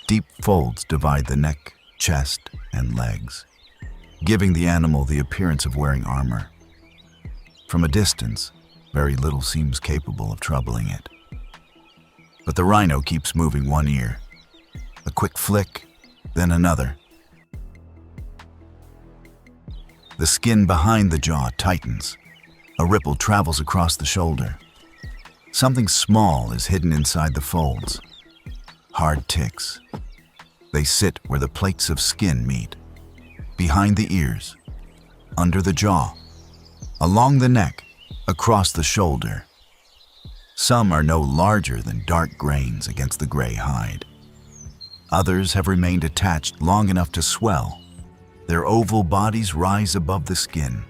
Deep folds divide the neck, chest, and legs, giving the animal the appearance of wearing armor. From a distance, very little seems capable of troubling it. But the rhino keeps moving one ear. A quick flick, then another. The skin behind the jaw tightens. A ripple travels across the shoulder. Something small is hidden inside the folds. Hard ticks. They sit where the plates of skin meet. Behind the ears, under the jaw, along the neck, across the shoulder. Some are no larger than dark grains against the gray hide. Others have remained attached long enough to swell. Their oval bodies rise above the skin.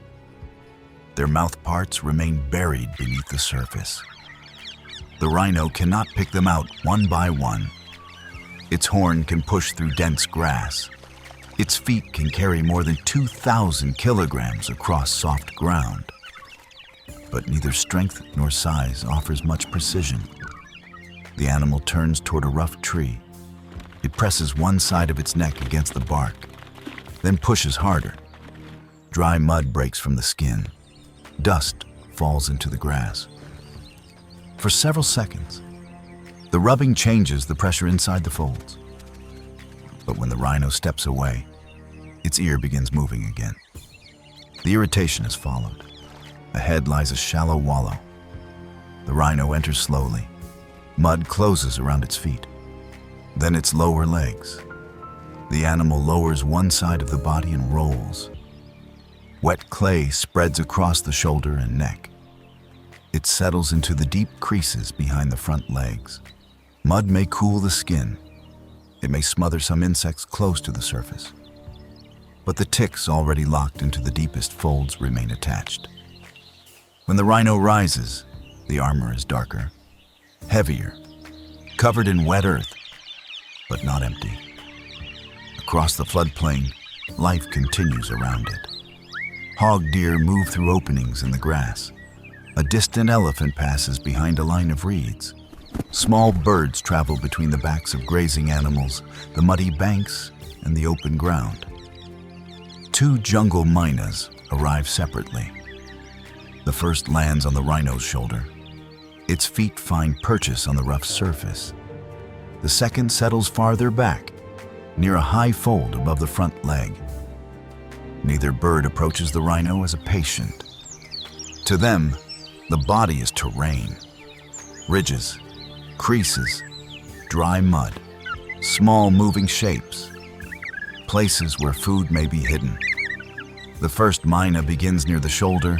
Their mouth parts remain buried beneath the surface. The rhino cannot pick them out one by one. Its horn can push through dense grass. Its feet can carry more than 2,000 kilograms across soft ground. But neither strength nor size offers much precision. The animal turns toward a rough tree. It presses one side of its neck against the bark, then pushes harder. Dry mud breaks from the skin. Dust falls into the grass. For several seconds, the rubbing changes the pressure inside the folds. But when the rhino steps away, its ear begins moving again. The irritation is followed. Ahead lies a shallow wallow. The rhino enters slowly. Mud closes around its feet, then its lower legs. The animal lowers one side of the body and rolls. Wet clay spreads across the shoulder and neck. It settles into the deep creases behind the front legs. Mud may cool the skin. It may smother some insects close to the surface. But the ticks already locked into the deepest folds remain attached. When the rhino rises, the armor is darker, heavier, covered in wet earth, but not empty. Across the floodplain, life continues around it. Hog deer move through openings in the grass. A distant elephant passes behind a line of reeds. Small birds travel between the backs of grazing animals, the muddy banks, and the open ground. Two jungle mynas arrive separately. The first lands on the rhino's shoulder. Its feet find purchase on the rough surface. The second settles farther back, near a high fold above the front leg. Neither bird approaches the rhino as a patient. To them, the body is terrain. Ridges, creases, dry mud, small moving shapes, places where food may be hidden. The first myna begins near the shoulder.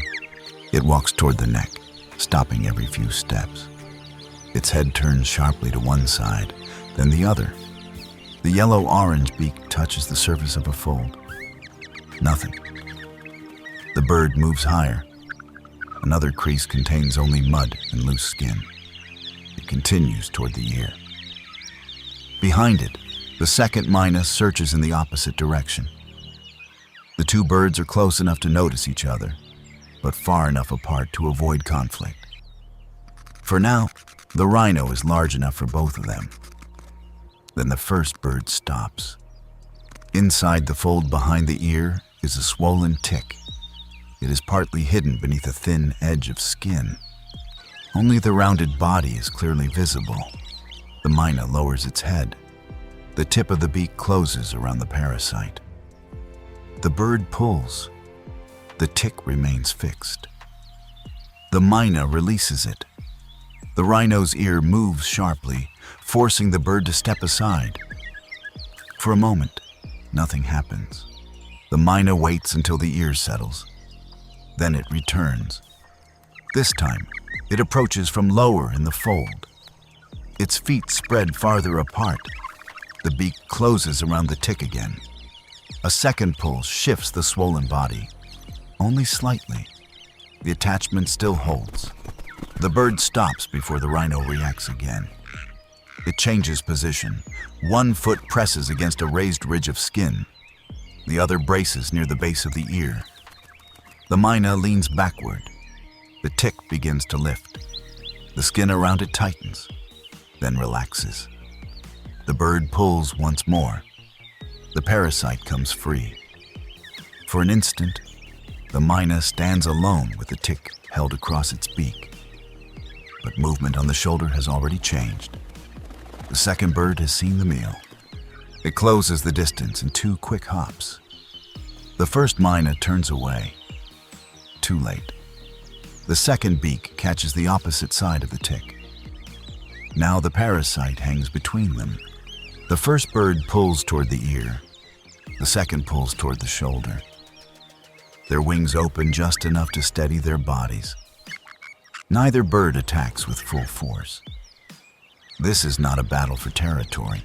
It walks toward the neck, stopping every few steps. Its head turns sharply to one side, then the other. The yellow-orange beak touches the surface of a fold. Nothing. The bird moves higher. Another crease contains only mud and loose skin. It continues toward the ear. Behind it, the second myna searches in the opposite direction. The two birds are close enough to notice each other, but far enough apart to avoid conflict. For now, the rhino is large enough for both of them. Then the first bird stops. Inside the fold behind the ear is a swollen tick. It is partly hidden beneath a thin edge of skin. Only the rounded body is clearly visible. The myna lowers its head. The tip of the beak closes around the parasite. The bird pulls. The tick remains fixed. The myna releases it. The rhino's ear moves sharply, forcing the bird to step aside. For a moment, nothing happens. The myna waits until the ear settles. Then it returns. This time, it approaches from lower in the fold. Its feet spread farther apart. The beak closes around the tick again. A second pull shifts the swollen body. Only slightly. The attachment still holds. The bird stops before the rhino reacts again. It changes position. One foot presses against a raised ridge of skin. The other braces near the base of the ear. The myna leans backward. The tick begins to lift. The skin around it tightens, then relaxes. The bird pulls once more. The parasite comes free. For an instant, the Myna stands alone with the tick held across its beak. But movement on the shoulder has already changed. The second bird has seen the meal. It closes the distance in 2 quick hops. The first Myna turns away. Too late. The second beak catches the opposite side of the tick. Now the parasite hangs between them. The first bird pulls toward the ear. The second pulls toward the shoulder. Their wings open just enough to steady their bodies. Neither bird attacks with full force. This is not a battle for territory.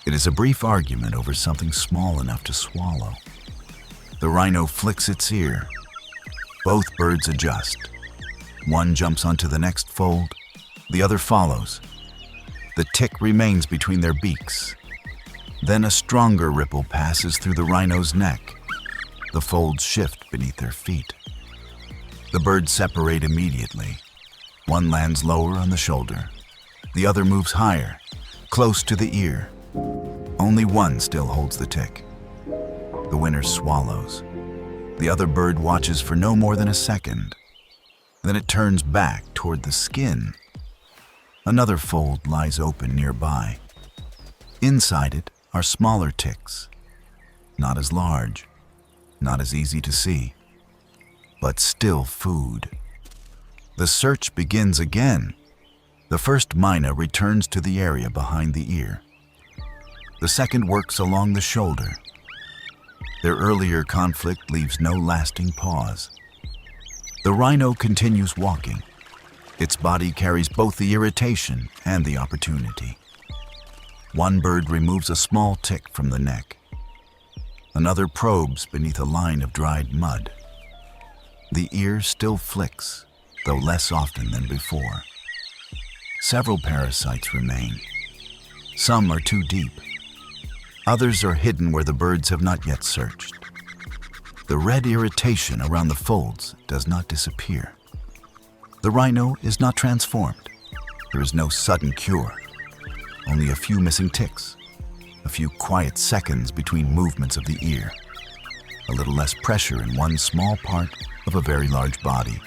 It is a brief argument over something small enough to swallow. The rhino flicks its ear. Both birds adjust. One jumps onto the next fold, the other follows. The tick remains between their beaks. Then a stronger ripple passes through the rhino's neck. The folds shift beneath their feet. The birds separate immediately. One lands lower on the shoulder. The other moves higher, close to the ear. Only one still holds the tick. The winner swallows. The other bird watches for no more than a second. Then it turns back toward the skin. Another fold lies open nearby. Inside it are smaller ticks. Not as large, not as easy to see, but still food. The search begins again. The first Myna returns to the area behind the ear. The second works along the shoulder. Their earlier conflict leaves no lasting pause. The rhino continues walking. Its body carries both the irritation and the opportunity. One bird removes a small tick from the neck. Another probes beneath a line of dried mud. The ear still flicks, though less often than before. Several parasites remain. Some are too deep. Others are hidden where the birds have not yet searched. The red irritation around the folds does not disappear. The rhino is not transformed. There is no sudden cure. Only a few missing ticks, a few quiet seconds between movements of the ear, a little less pressure in one small part of a very large body.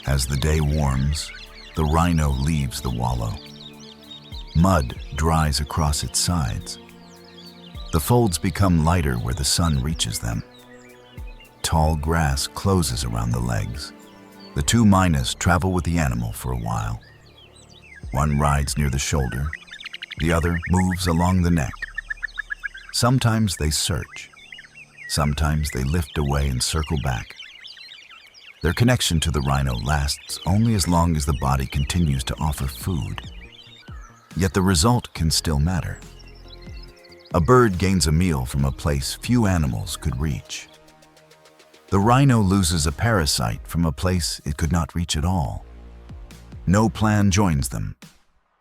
As the day warms, the rhino leaves the wallow. Mud dries across its sides. The folds become lighter where the sun reaches them. Tall grass closes around the legs. The 2 Mynas travel with the animal for a while. One rides near the shoulder, the other moves along the neck. Sometimes they search. Sometimes they lift away and circle back. Their connection to the rhino lasts only as long as the body continues to offer food. Yet the result can still matter. A bird gains a meal from a place few animals could reach. The rhino loses a parasite from a place it could not reach at all. No plan joins them.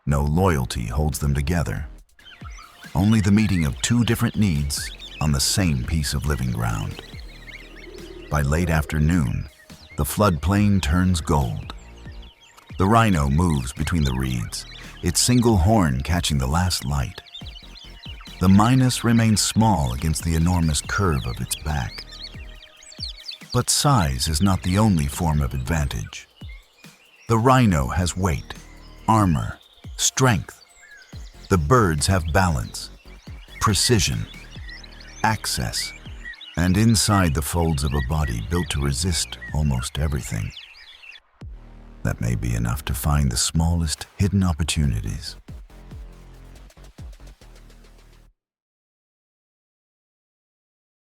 No loyalty holds them together. Only the meeting of 2 different needs on the same piece of living ground. By late afternoon, the floodplain turns gold. The rhino moves between the reeds, its single horn catching the last light. The mynas remains small against the enormous curve of its back. But size is not the only form of advantage. The rhino has weight, armor, strength. The birds have balance, precision, access, and inside the folds of a body built to resist almost everything. That may be enough to find the smallest hidden opportunities.